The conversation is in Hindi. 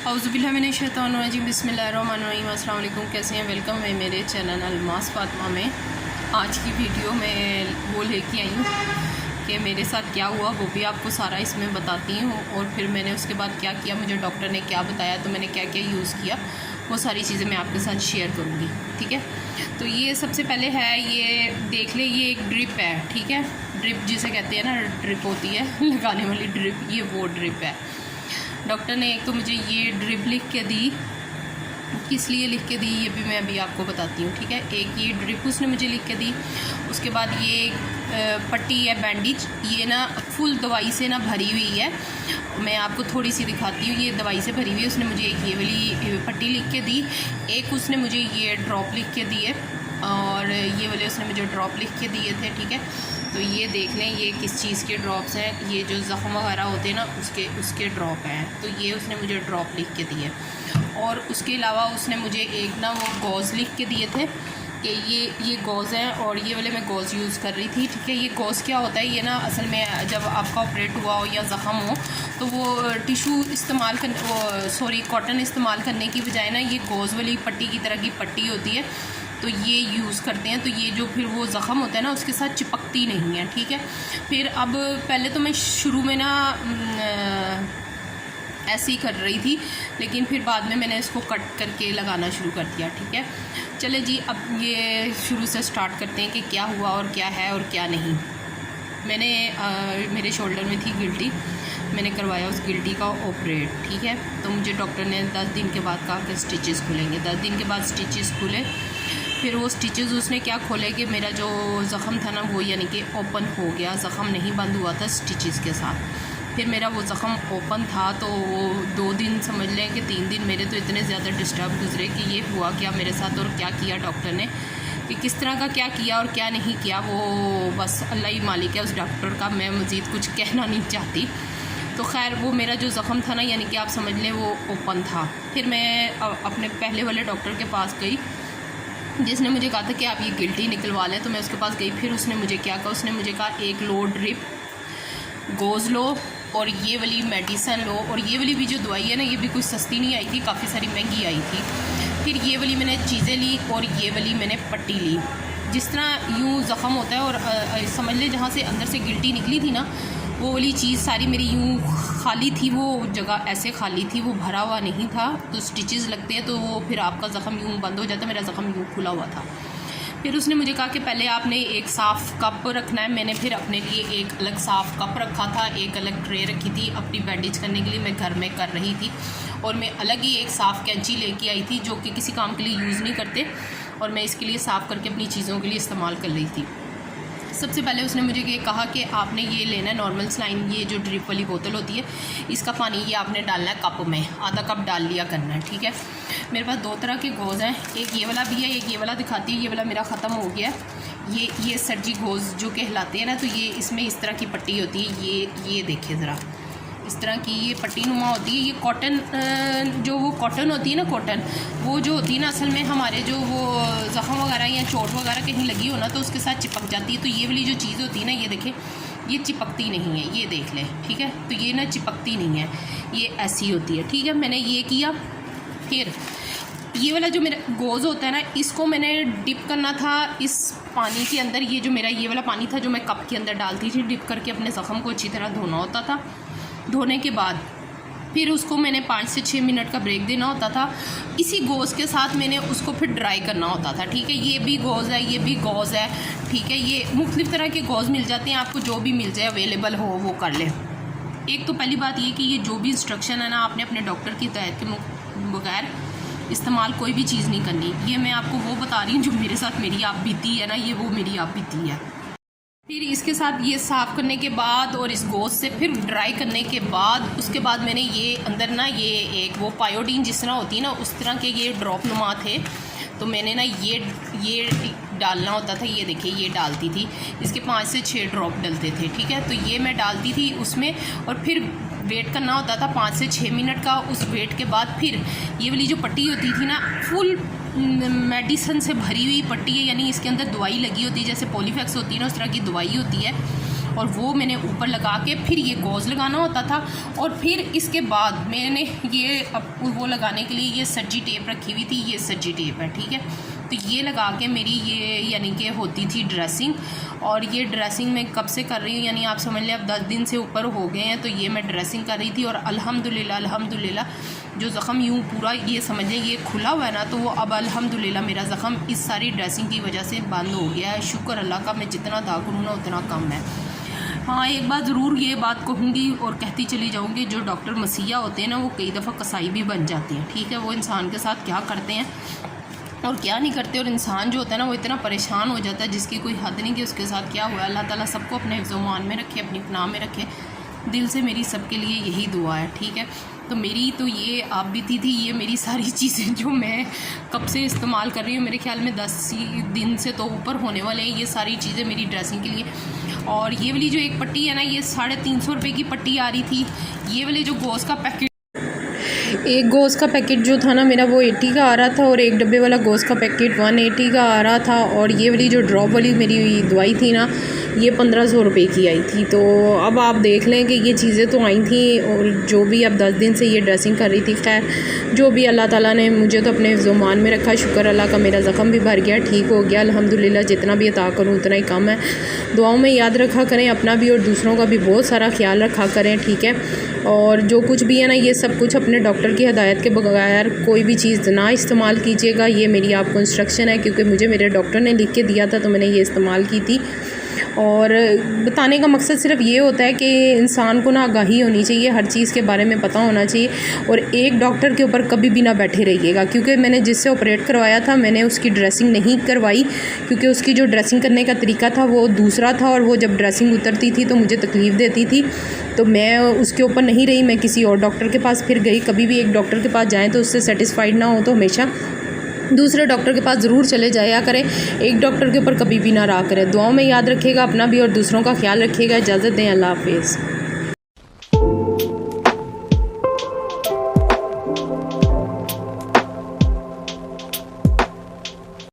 औज़ुबिल्लाहिमिनश्शैतानिर्रजीम बिस्मिल्लाहिर्रहमानिर्रहीम। अस्सलाम वालेकुम, कैसे हैं? वेलकम है मेरे चैनल अलमास फातिमा में। आज की वीडियो में वो लेके आई हूँ कि मेरे साथ क्या हुआ, वो भी आपको सारा इसमें बताती हूँ। और फिर मैंने उसके बाद क्या किया, मुझे डॉक्टर ने क्या बताया, तो मैंने क्या क्या यूज़ किया, वो सारी चीज़ें मैं आपके साथ शेयर करूँगी। ठीक है, तो ये सबसे पहले है, ये देख ले, ये एक ड्रिप है। ठीक है, ड्रिप जिसे कहते हैं ना, ड्रिप होती है लगाने वाली ड्रिप, ये वो ड्रिप है। डॉक्टर ने एक तो मुझे ये ड्रिप लिख के दी, किस लिए लिख के दी ये भी मैं अभी आपको बताती हूँ। ठीक है, एक ये ड्रिप उसने मुझे लिख के दी। उसके बाद ये पट्टी है, बैंडेज, ये ना फुल दवाई से ना भरी हुई है। मैं आपको थोड़ी सी दिखाती हूँ, ये दवाई से भरी हुई है। उसने मुझे एक ये वाली पट्टी लिख के दी, एक उसने मुझे ये ड्रॉप लिख के दिए, और ये वाले उसने मुझे ड्रॉप लिख के दिए थे। ठीक है, तो ये देख लें, ये किस चीज़ के ड्रॉप्स हैं, ये जो ज़ख़म वगैरह होते हैं ना, उसके ड्रॉप हैं। तो ये उसने मुझे ड्रॉप लिख के दिए। और उसके अलावा उसने मुझे एक ना वो गॉज़ लिख के दिए थे कि ये गॉज़ हैं, और ये वाले मैं गॉज़ यूज़ कर रही थी। ठीक है, ये गॉज़ क्या होता है, ये ना असल में जब आपका ऑपरेट हुआ हो या ज़ख़म हो, तो वो टिशू इस्तेमाल कॉटन इस्तेमाल करने की बजाय ना ये गॉज़ वाली पट्टी की तरह की पट्टी होती है, तो ये यूज़ करते हैं। तो ये जो फिर वो ज़ख़म होता है ना, उसके साथ चिपकती नहीं है। ठीक है, फिर अब पहले तो मैं शुरू में ना ऐसे ही कर रही थी, लेकिन फिर बाद में मैंने इसको कट करके लगाना शुरू कर दिया। ठीक है, चले जी, अब ये शुरू से स्टार्ट करते हैं कि क्या हुआ और क्या है और क्या नहीं। मैंने मेरे शोल्डर में थी गिल्टी, मैंने करवाया उस गिल्टी का ऑपरेट। ठीक है, तो मुझे डॉक्टर ने 10 दिन के बाद कहा कि स्टिचेस खुलेंगे। 10 दिन के बाद स्टिचेस खुले। फिर वो स्टिचेस उसने क्या खोले कि मेरा जो ज़ख़म था ना, वो यानी कि ओपन हो गया, ज़ख़म नहीं बंद हुआ था स्टिचेस के साथ। फिर मेरा वो ज़ख़म ओपन था, तो वो 2 दिन समझ लें कि 3 दिन मेरे तो इतने ज़्यादा डिस्टर्ब गुजरे कि ये हुआ क्या मेरे साथ और क्या किया डॉक्टर ने, कि किस तरह का क्या किया और क्या नहीं किया, वो बस अल्लाह ही मालिक है उस डॉक्टर का। मैं मज़ीद कुछ कहना नहीं चाहती। तो खैर, वो मेरा जो ज़ख़म था ना, यानी कि आप समझ लें वो ओपन था। फिर मैं अपने पहले वाले डॉक्टर के पास गई, जिसने मुझे कहा था कि आप ये गिल्टी निकलवा लें। तो मैं उसके पास गई। फिर उसने मुझे क्या कहा, उसने मुझे कहा एक लो ड्रिप, गोज़ लो, और ये वाली मेडिसन लो। और ये वाली भी जो दवाई है ना, ये भी कोई सस्ती नहीं आई थी, काफ़ी सारी महंगी आई थी। फिर ये वाली मैंने चीज़ें ली, और ये वाली मैंने पट्टी ली। जिस तरह यूँ ज़ख़म होता है, और समझ लें जहाँ से अंदर से गिल्टी निकली थी ना, वो वाली चीज़ सारी मेरी यूँ खाली थी, वो जगह ऐसे खाली थी, वो भरा हुआ नहीं था। तो स्टिचेस लगते हैं तो वो फिर आपका ज़ख़म यूँ बंद हो जाता है, मेरा ज़ख़म यूँ खुला हुआ था। फिर उसने मुझे कहा कि पहले आपने एक साफ़ कप रखना है। मैंने फिर अपने लिए एक अलग साफ़ कप रखा था, एक अलग ट्रे रखी थी अपनी बैंडेज करने के लिए, मैं घर में कर रही थी। और मैं अलग ही एक साफ़ कैंची लेके आई थी, जो कि किसी काम के लिए यूज़ नहीं करते, और मैं इसके लिए साफ़ करके अपनी चीज़ों के लिए इस्तेमाल कर रही थी। सबसे पहले उसने मुझे ये कहा कि आपने ये लेना है नॉर्मल सलाइन, ये जो ड्रिप वाली बोतल होती है, इसका पानी ये आपने डालना है कप में, आधा कप डाल लिया करना है। ठीक है, मेरे पास 2 तरह के गोज़ हैं, एक ये वाला भी है, एक ये वाला दिखाती है। ये वाला मेरा ख़त्म हो गया है। ये सर्जी गोज़ जो कहलाते हैं ना, तो ये इसमें इस तरह की पट्टी होती है। ये देखिए ज़रा, इस तरह की ये पट्टी नुमा होती है। ये कॉटन, जो वो कॉटन होती है ना, कॉटन वो जो होती है ना, असल में हमारे जो वो ज़ख़म वगैरह या चोट वगैरह कहीं लगी हो ना, तो उसके साथ चिपक जाती है। तो ये वाली जो चीज़ होती है ना, ये देखें, ये चिपकती नहीं है, ये देख लें। ठीक है, तो ये ना चिपकती नहीं है, ये ऐसी होती है। ठीक है, मैंने ये किया। फिर ये वाला जो मेरा गोज़ होता है ना, इसको मैंने डिप करना था इस पानी के अंदर। ये जो मेरा ये वाला पानी था, जो मैं कप के अंदर डालती थी, डिप करके अपने ज़ख़म को अच्छी तरह धोना होता था। धोने के बाद फिर उसको मैंने 5 से 6 मिनट का ब्रेक देना होता था। इसी गोज़ के साथ मैंने उसको फिर ड्राई करना होता था। ठीक है, ये भी गोज़ है, ये भी गोज़ है। ठीक है, ये मुख्तलिफ़ तरह के गोज़ मिल जाते हैं, आपको जो भी मिल जाए अवेलेबल हो वो कर लें। एक तो पहली बात ये कि ये जो भी इंस्ट्रक्शन है ना, आपने अपने डॉक्टर की हिदायत के बगैर इस्तेमाल कोई भी चीज़ नहीं करनी। ये मैं आपको वो बता रही हूँ जो मेरे साथ मेरी आप बीती है ना, ये वो मेरी आप बीती है। फिर इसके साथ ये साफ़ करने के बाद और इस गोश्त से फिर ड्राई करने के बाद, उसके बाद मैंने ये अंदर ना ये एक वो पायोडीन जिस तरह होती है ना, उस तरह के ये ड्रॉप नुमा थे। तो मैंने ना ये डालना होता था। ये देखिए, ये डालती थी, इसके 5 से 6 ड्रॉप डलते थे। ठीक है, तो ये मैं डालती थी उसमें, और फिर वेट करना होता था 5 से 6 मिनट का। उस वेट के बाद फिर ये वाली जो पट्टी होती थी ना, फुल मेडिसन से भरी हुई पट्टी है, यानी इसके अंदर दवाई लगी होती है, जैसे पॉलीफैक्स होती है ना, उस तरह की दवाई होती है। और वो मैंने ऊपर लगा के फिर ये गॉज लगाना होता था। और फिर इसके बाद मैंने ये वो लगाने के लिए ये सज्जी टेप रखी हुई थी, ये सज्जी टेप है, ठीक है। तो ये लगा के मेरी ये यानी कि होती थी ड्रेसिंग। और ये ड्रेसिंग मैं कब से कर रही हूँ, यानी आप समझ लें अब 10 दिन से ऊपर हो गए हैं। तो ये मैं ड्रेसिंग कर रही थी और अल्हम्दुलिल्लाह जो ज़ख़म यूँ पूरा ये समझ लें ये खुला हुआ है ना, तो वो अब अल्हम्दुलिल्लाह मेरा ज़ख़म इस सारी ड्रेसिंग की वजह से बंद हो गया है। शुक्र अल्लाह का, मैं जितना अदा करूँ ना उतना कम है। हाँ, एक बात ज़रूर ये बात कहूँगी और कहती चली जाऊँगी, जो डॉक्टर मसीहा होते हैं ना वो कई दफ़ा कसाई भी बन जाते हैं, ठीक है। वो इंसान के साथ क्या करते हैं और क्या नहीं करते, और इंसान जो होता है ना वो इतना परेशान हो जाता है जिसकी कोई हद नहीं कि उसके साथ क्या हुआ। अल्लाह ताला सबको अपने हिफ्ज़-ओ-मान में रखे, अपनी पनाह में रखे। दिल से मेरी सबके लिए यही दुआ है, ठीक है। तो मेरी तो ये आप बीती थी, ये मेरी सारी चीज़ें जो मैं कब से इस्तेमाल कर रही हूँ, मेरे ख्याल में 10 दिन से तो ऊपर होने वाले हैं ये सारी चीज़ें मेरी ड्रेसिंग के लिए। और ये वाली जो एक पट्टी है ना, ये 350 रुपये की पट्टी आ रही थी। ये वाले जो गोश्त का पैकेट, एक गोश्त का पैकेट जो था ना मेरा वो 80 का आ रहा था, और एक डब्बे वाला गोश्त का पैकेट 180 का आ रहा था। और ये वाली जो ड्रॉप वाली मेरी दवाई थी ना, ये 1500 रुपये की आई थी। तो अब आप देख लें कि ये चीज़ें तो आई थी, और जो भी अब 10 दिन से ये ड्रेसिंग कर रही थी। खैर जो भी अल्लाह ताला ने मुझे तो अपने हिफ्ज़-ओ-मान में रखा, शुक्र अल्लाह का, मेरा ज़ख़म भी भर गया, ठीक हो गया अल्हम्दुलिल्लाह। जितना भी अता करूँ उतना ही कम है। दुआओं में याद रखा करें, अपना भी और दूसरों का भी बहुत सारा ख्याल रखा करें, ठीक है। और जो कुछ भी है ना, ये सब कुछ अपने डॉक्टर की हिदायत के बगैर कोई भी चीज़ ना इस्तेमाल कीजिएगा। ये मेरी आपको इंस्ट्रक्शन है, क्योंकि मुझे मेरे डॉक्टर ने लिख के दिया था तो मैंने ये इस्तेमाल की थी। और बताने का मकसद सिर्फ ये होता है कि इंसान को ना आगाही होनी चाहिए, हर चीज़ के बारे में पता होना चाहिए। और एक डॉक्टर के ऊपर कभी भी ना बैठे रहिएगा, क्योंकि मैंने जिससे ऑपरेट करवाया था मैंने उसकी ड्रेसिंग नहीं करवाई, क्योंकि उसकी जो ड्रेसिंग करने का तरीका था वो दूसरा था, और वो जब ड्रेसिंग उतरती थी तो मुझे तकलीफ़ देती थी। तो मैं उसके ऊपर नहीं रही, मैं किसी और डॉक्टर के पास फिर गई। कभी भी एक डॉक्टर के पास जाएँ तो उससे सेटिस्फाइड ना हो तो हमेशा दूसरे डॉक्टर के पास ज़रूर चले जाया करें। एक डॉक्टर के ऊपर कभी भी ना रहा करें। दुआओं में याद रखिएगा, अपना भी और दूसरों का ख्याल रखिएगा। इजाज़त दें, अल्लाह हाफ़िज़।